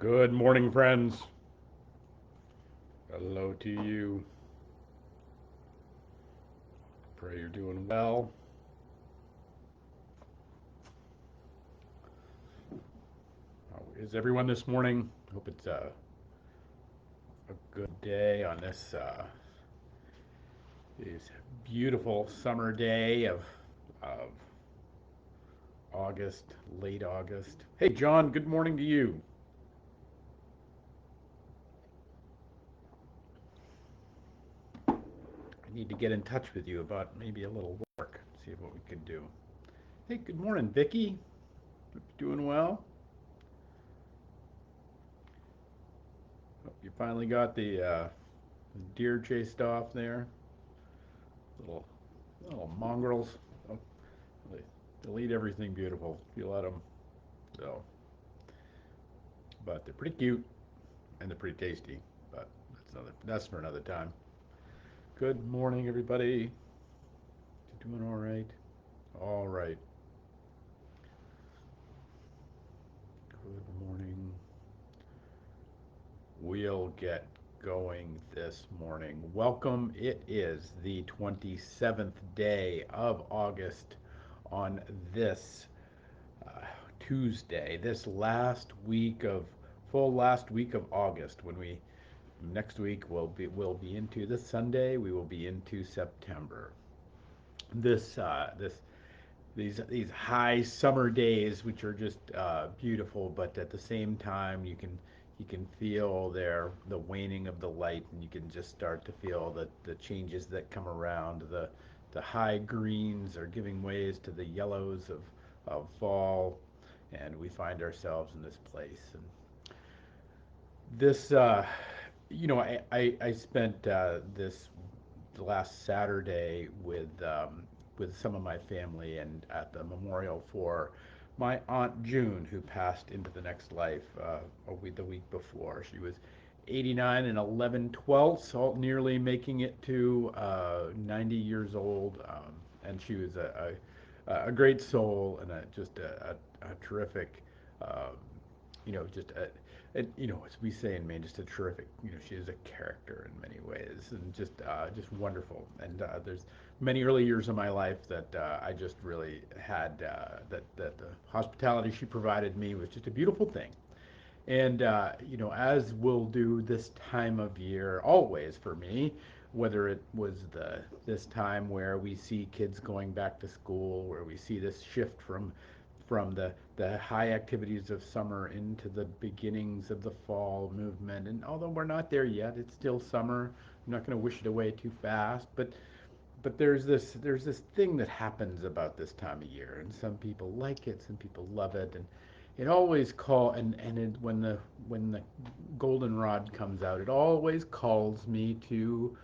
Good morning, friends. Hello to you. Pray you're doing well. How is everyone this morning? Hope it's a good day on this beautiful summer day of August, late August. Hey, John. Good morning to you. I need to get in touch with you about maybe a little work. See what we can do. Hey, good morning, Vicky. Hope you're doing well. Hope you finally got the deer chased off there. Little little mongrels. Oh, they'll eat everything beautiful if you let them. So, but they're pretty cute and they're pretty tasty. But that's for another time. Good morning, everybody. You doing all right? All right. Good morning. We'll get going this morning. Welcome. It is the 27th day of August on this uh, Tuesday, this last week of August. When we next week we'll be into the Sunday. We will be into September. This these high summer days, which are just beautiful, but at the same time you can feel the waning of the light, and you can just start to feel the changes that come around. The high greens are giving ways to the yellows of fall, and we find ourselves in this place. And this I spent this last Saturday with some of my family and at the memorial for my aunt June, who passed into the next life the week before. She was 89 and 11/12, all nearly making it to 90 years old, and she was a great soul and just a terrific. Um, just as we say in Maine, just a terrific. She is a character in many ways, and just wonderful. And there's many early years of my life that I just really had that the hospitality she provided me was just a beautiful thing. And as we'll do this time of year, always for me, whether it was this time where we see kids going back to school, where we see this shift from the high activities of summer into the beginnings of the fall movement. And although we're not there yet, it's still summer. I'm not going to wish it away too fast, but there's this thing that happens about this time of year, and some people like it, some people love it, and it always call and when the Goldenrod comes out, it always calls me to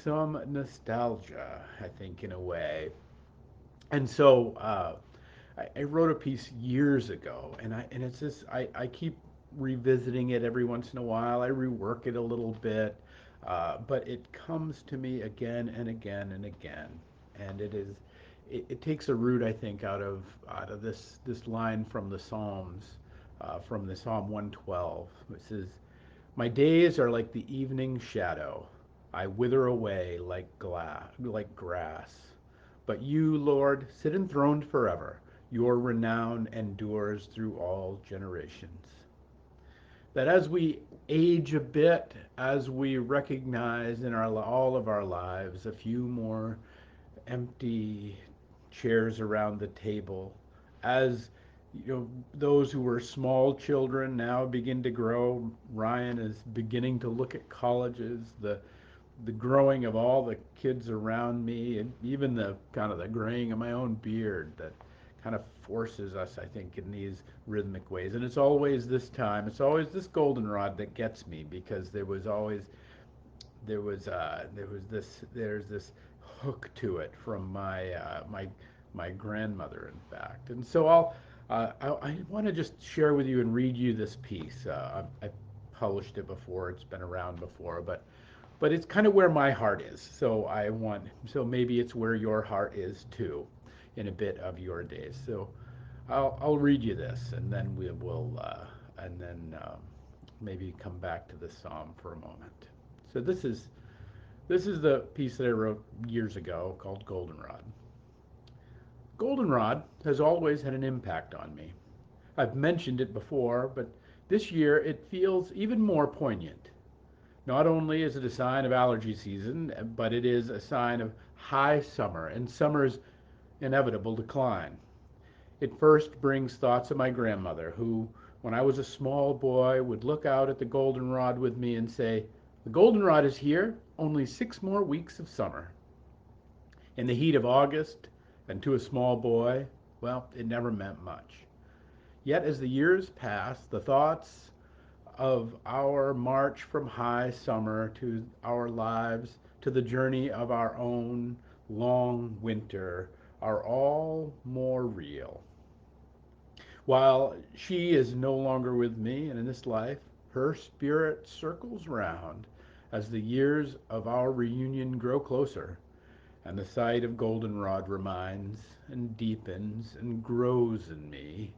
some nostalgia, I think, in a way. And so I wrote a piece years ago, and it's just I keep revisiting it every once in a while. I rework it a little bit, but it comes to me again and again and again, and it takes a root, I think, out of this line from the Psalms, from the Psalm 112, which says, "My days are like the evening shadow. I wither away like grass. But you, Lord, sit enthroned forever. Your renown endures through all generations." That as we age a bit, as we recognize in all of our lives a few more empty chairs around the table, as those who were small children now begin to grow. Ryan is beginning to look at colleges, the growing of all the kids around me, and even the kind of the graying of my own beard that kind of forces us, I think, in these rhythmic ways. And it's always this goldenrod that gets me, because there's this hook to it from my grandmother, in fact. And so I want to just share with you and read you this piece. I published it before; it's been around before, but it's kind of where my heart is. So maybe it's where your heart is too, in a bit of your days. So I'll read you this, and then and then maybe come back to this psalm for a moment. So this is the piece that I wrote years ago called Goldenrod. Goldenrod has always had an impact on me. I've mentioned it before, but this year it feels even more poignant. Not only is it a sign of allergy season, but it is a sign of high summer and summer's inevitable decline. It first brings thoughts of my grandmother, who, when I was a small boy, would look out at the goldenrod with me and say, "The goldenrod is here, only 6 more weeks of summer." In the heat of August, and to a small boy, well, it never meant much. Yet as the years pass, the thoughts of our march from high summer to our lives, to the journey of our own long winter, are all more real. While she is no longer with me and in this life, her spirit circles round as the years of our reunion grow closer, and the sight of Goldenrod reminds and deepens and grows in me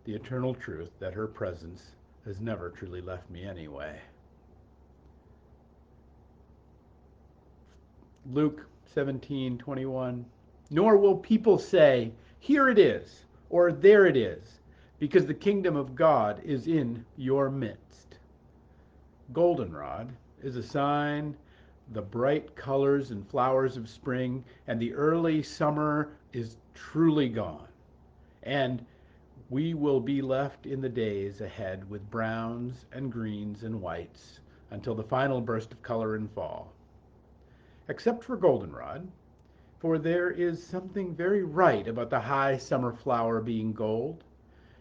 the eternal truth that her presence has never truly left me anyway. Luke 17:21. Nor will people say, "Here it is," or "There it is," because the kingdom of God is in your midst. Goldenrod is a sign the bright colors and flowers of spring and the early summer is truly gone. And we will be left in the days ahead with browns and greens and whites until the final burst of color in fall. Except for goldenrod, for there is something very right about the high summer flower being gold.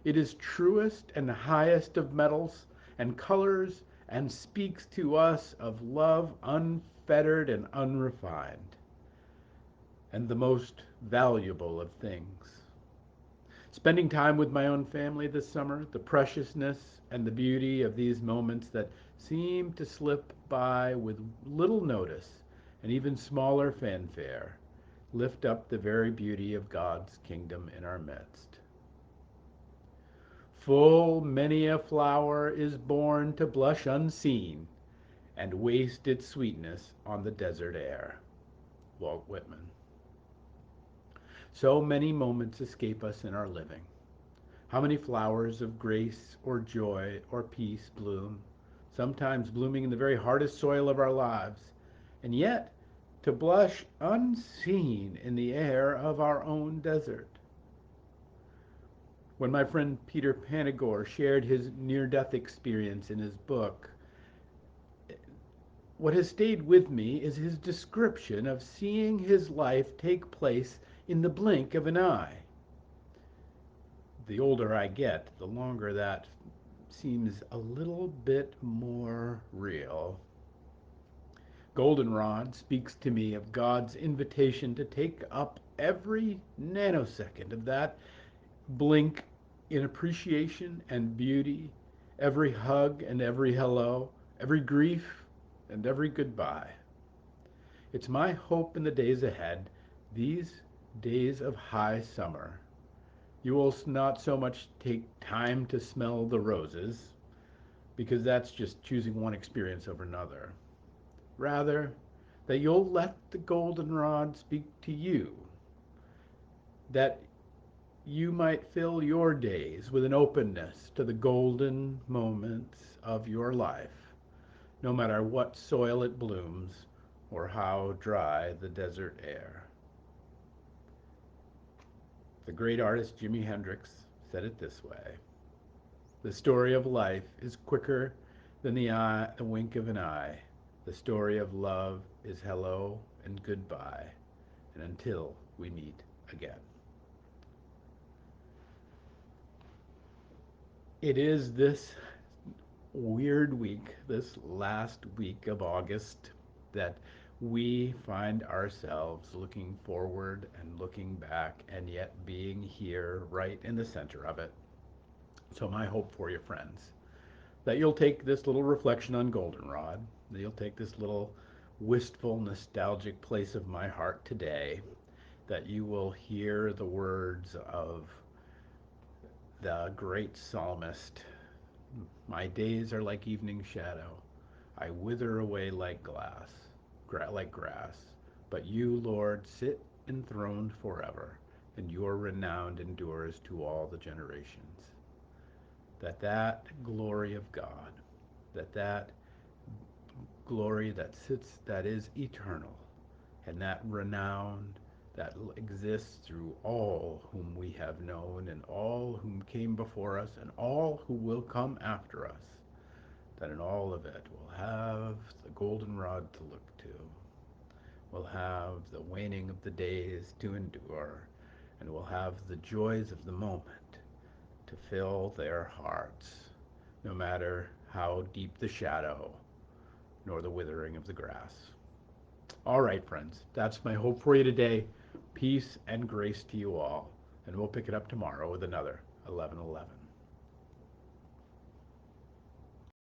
It is truest and highest of metals and colors and speaks to us of love unfettered and unrefined, and the most valuable of things. Spending time with my own family this summer, the preciousness and the beauty of these moments that seem to slip by with little notice and even smaller fanfare lift up the very beauty of God's kingdom in our midst. Full many a flower is born to blush unseen and waste its sweetness on the desert air. Walt Whitman. So many moments escape us in our living. How many flowers of grace or joy or peace bloom, sometimes blooming in the very hardest soil of our lives, and yet to blush unseen in the air of our own desert. When my friend Peter Panagore shared his near-death experience in his book, what has stayed with me is his description of seeing his life take place in the blink of an eye. The older I get, the longer that seems a little bit more real. Goldenrod speaks to me of God's invitation to take up every nanosecond of that blink in appreciation and beauty, every hug and every hello, every grief and every goodbye. It's my hope in the days ahead, these days of high summer, you will not so much take time to smell the roses, because that's just choosing one experience over another. Rather, that you'll let the goldenrod speak to you, that you might fill your days with an openness to the golden moments of your life, no matter what soil it blooms or how dry the desert air. The great artist Jimi Hendrix said it this way: the story of life is quicker than the wink of an eye. The story of love is hello and goodbye, and until we meet again. It is this weird week, this last week of August, that we find ourselves looking forward and looking back and yet being here right in the center of it. So my hope for you, friends, that you'll take this little reflection on Goldenrod, that you'll take this little wistful, nostalgic place of my heart today, that you will hear the words of the great psalmist My days are like evening shadow. I wither away like like grass. But you, Lord, sit enthroned forever, and your renown endures to all the generations. That glory of God, that glory that is eternal, and that renown that exists through all whom we have known and all whom came before us and all who will come after us, that in all of it we'll have the goldenrod to look to. We'll have the waning of the days to endure, and we'll have the joys of the moment to fill their hearts, no matter how deep the shadow nor the withering of the grass. All right, friends, that's my hope for you today. Peace and grace to you all, and we'll pick it up tomorrow with another 1111.